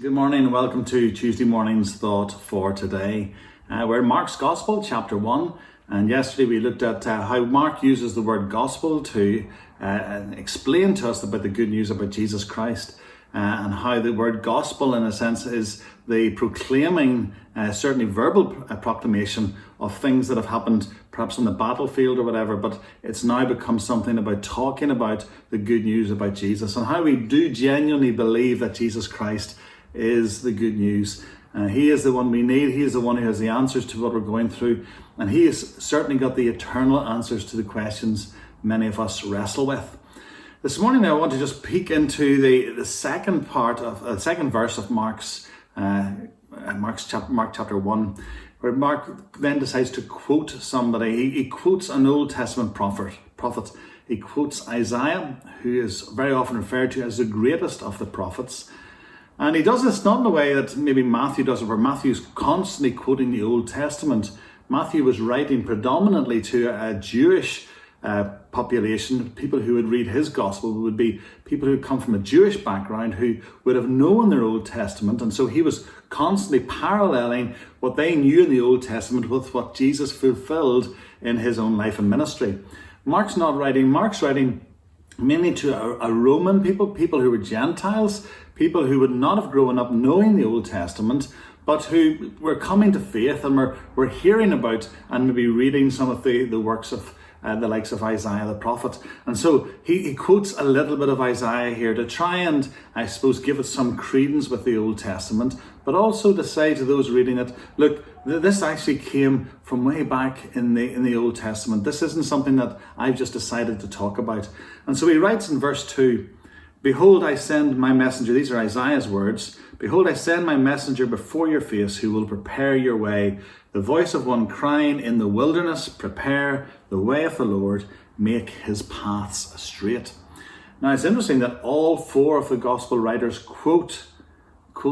Good morning and welcome to Tuesday morning's thought for today. We're in Mark's Gospel, chapter 1, and yesterday we looked at how Mark uses the word gospel to explain to us about the good news about Jesus Christ, and how the word gospel in a sense is the proclaiming, certainly verbal proclamation of things that have happened perhaps on the battlefield or whatever, but it's now become something about talking about the good news about Jesus and how we do genuinely believe that Jesus Christ is the good news. He is the one we need. He is the one who has the answers to what we're going through, and he has certainly got the eternal answers to the questions many of us wrestle with. This morning I want to just peek into the second part of the second verse of Mark chapter 1, where Mark then decides to quote somebody. He quotes an Old Testament prophet. He quotes Isaiah, who is very often referred to as the greatest of the prophets. And he does this not in the way that maybe Matthew does it, where Matthew's constantly quoting the Old Testament. Matthew was writing predominantly to a Jewish population. People who would read his gospel would be people who come from a Jewish background who would have known their Old Testament. And so he was constantly paralleling what they knew in the Old Testament with what Jesus fulfilled in his own life and ministry. Mark's writing mainly to a Roman people who were Gentiles, people who would not have grown up knowing the Old Testament, but who were coming to faith and were hearing about and maybe reading some of the works of the likes of Isaiah the prophet. And so he quotes a little bit of Isaiah here to try and, I suppose, give it some credence with the Old Testament, but also to say to those reading it, look, this actually came from way back in the Old Testament. This isn't something that I've just decided to talk about. And so he writes in verse 2, "Behold, I send my messenger," these are Isaiah's words, "Behold, I send my messenger before your face, who will prepare your way. The voice of one crying in the wilderness, prepare the way of the Lord, make his paths straight." Now it's interesting that all four of the gospel writers quote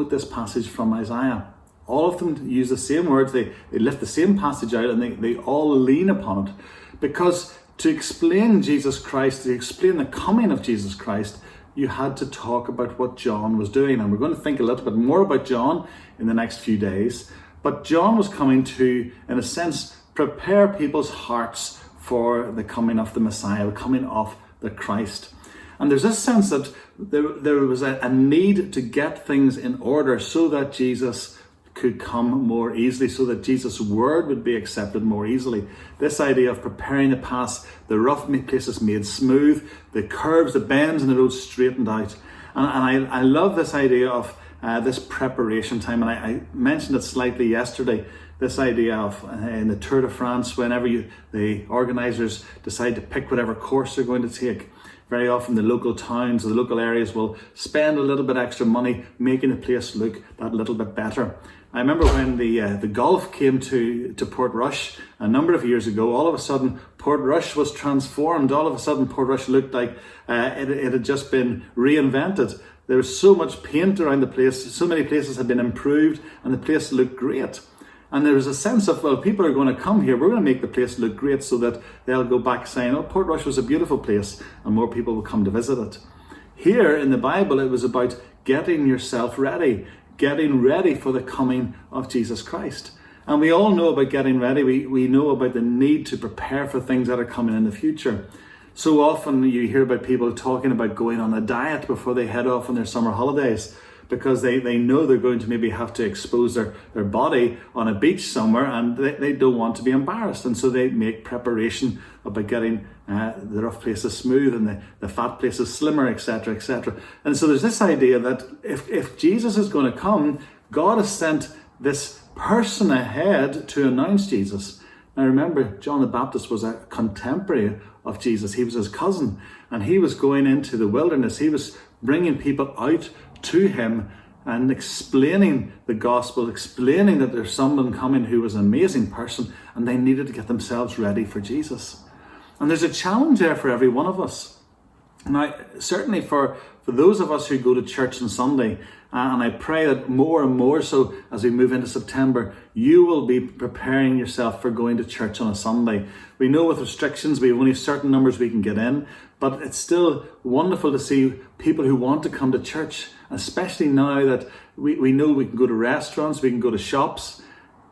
this passage from Isaiah. All of them use the same words, they lift the same passage out, and they all lean upon it. Because to explain Jesus Christ, to explain the coming of Jesus Christ, you had to talk about what John was doing. And we're going to think a little bit more about John in the next few days. But John was coming to, in a sense, prepare people's hearts for the coming of the Messiah, the coming of the Christ. And there's this sense that there was a need to get things in order so that Jesus could come more easily, so that Jesus' word would be accepted more easily. This idea of preparing the paths, the rough places made smooth, the curves, the bends in the road straightened out. And I love this idea of this preparation time. And I mentioned it slightly yesterday, this idea of in the Tour de France, whenever the organisers decide to pick whatever course they're going to take, very often the local towns or the local areas will spend a little bit extra money making the place look that little bit better. I remember when the Gulf came to Portrush a number of years ago, all of a sudden Portrush was transformed. All of a sudden Portrush looked like it had just been reinvented. There was so much paint around the place, so many places had been improved, and the place looked great. And there was a sense of, well, people are going to come here, we're going to make the place look great so that they'll go back saying, oh, Portrush was a beautiful place, and more people will come to visit it. Here in the Bible, it was about getting yourself ready, getting ready for the coming of Jesus Christ. And we all know about getting ready. We know about the need to prepare for things that are coming in the future. So often you hear about people talking about going on a diet before they head off on their summer holidays, because they know they're going to maybe have to expose their body on a beach somewhere, and they don't want to be embarrassed. And so they make preparation about getting the rough places smooth and the fat places slimmer, etc., etc. And so there's this idea that if Jesus is going to come, God has sent this person ahead to announce Jesus. Now remember, John the Baptist was a contemporary of Jesus. He was his cousin, and he was going into the wilderness. He was bringing people out to him and explaining the gospel, explaining that there's someone coming who was an amazing person, and they needed to get themselves ready for Jesus. And there's a challenge there for every one of us. Now, certainly for those of us who go to church on Sunday, and I pray that more and more so as we move into September, you will be preparing yourself for going to church on a Sunday. We know with restrictions, we have only certain numbers we can get in, But it's still wonderful to see people who want to come to church, especially now that we know we can go to restaurants, we can go to shops,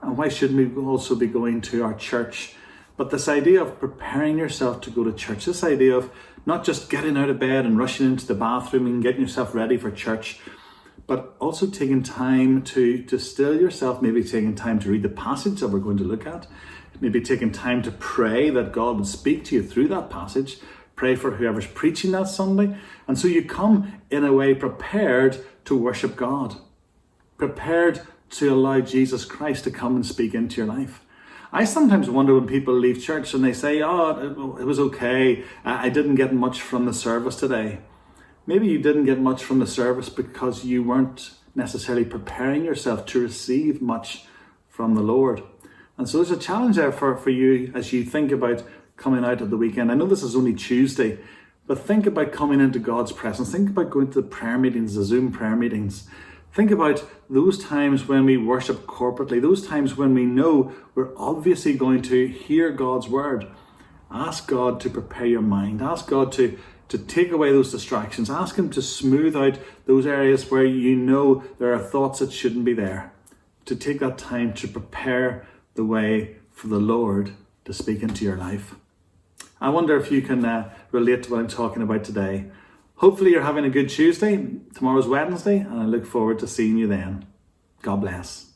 and why shouldn't we also be going to our church? But this idea of preparing yourself to go to church, this idea of not just getting out of bed and rushing into the bathroom and getting yourself ready for church, but also taking time to still yourself, maybe taking time to read the passage that we're going to look at, maybe taking time to pray that God would speak to you through that passage, pray for whoever's preaching that Sunday. And so you come in a way prepared to worship God, prepared to allow Jesus Christ to come and speak into your life. I sometimes wonder when people leave church and they say, oh, it was okay, I didn't get much from the service today. Maybe you didn't get much from the service because you weren't necessarily preparing yourself to receive much from the Lord. And so there's a challenge there for you as you think about coming out at the weekend. I know this is only Tuesday, but think about coming into God's presence. Think about going to the prayer meetings, the Zoom prayer meetings. Think about those times when we worship corporately, those times when we know we're obviously going to hear God's word. Ask God to prepare your mind. Ask God to take away those distractions. Ask Him to smooth out those areas where you know there are thoughts that shouldn't be there. To take that time to prepare the way for the Lord to speak into your life. I wonder if you can relate to what I'm talking about today. Hopefully you're having a good Tuesday. Tomorrow's Wednesday, and I look forward to seeing you then. God bless.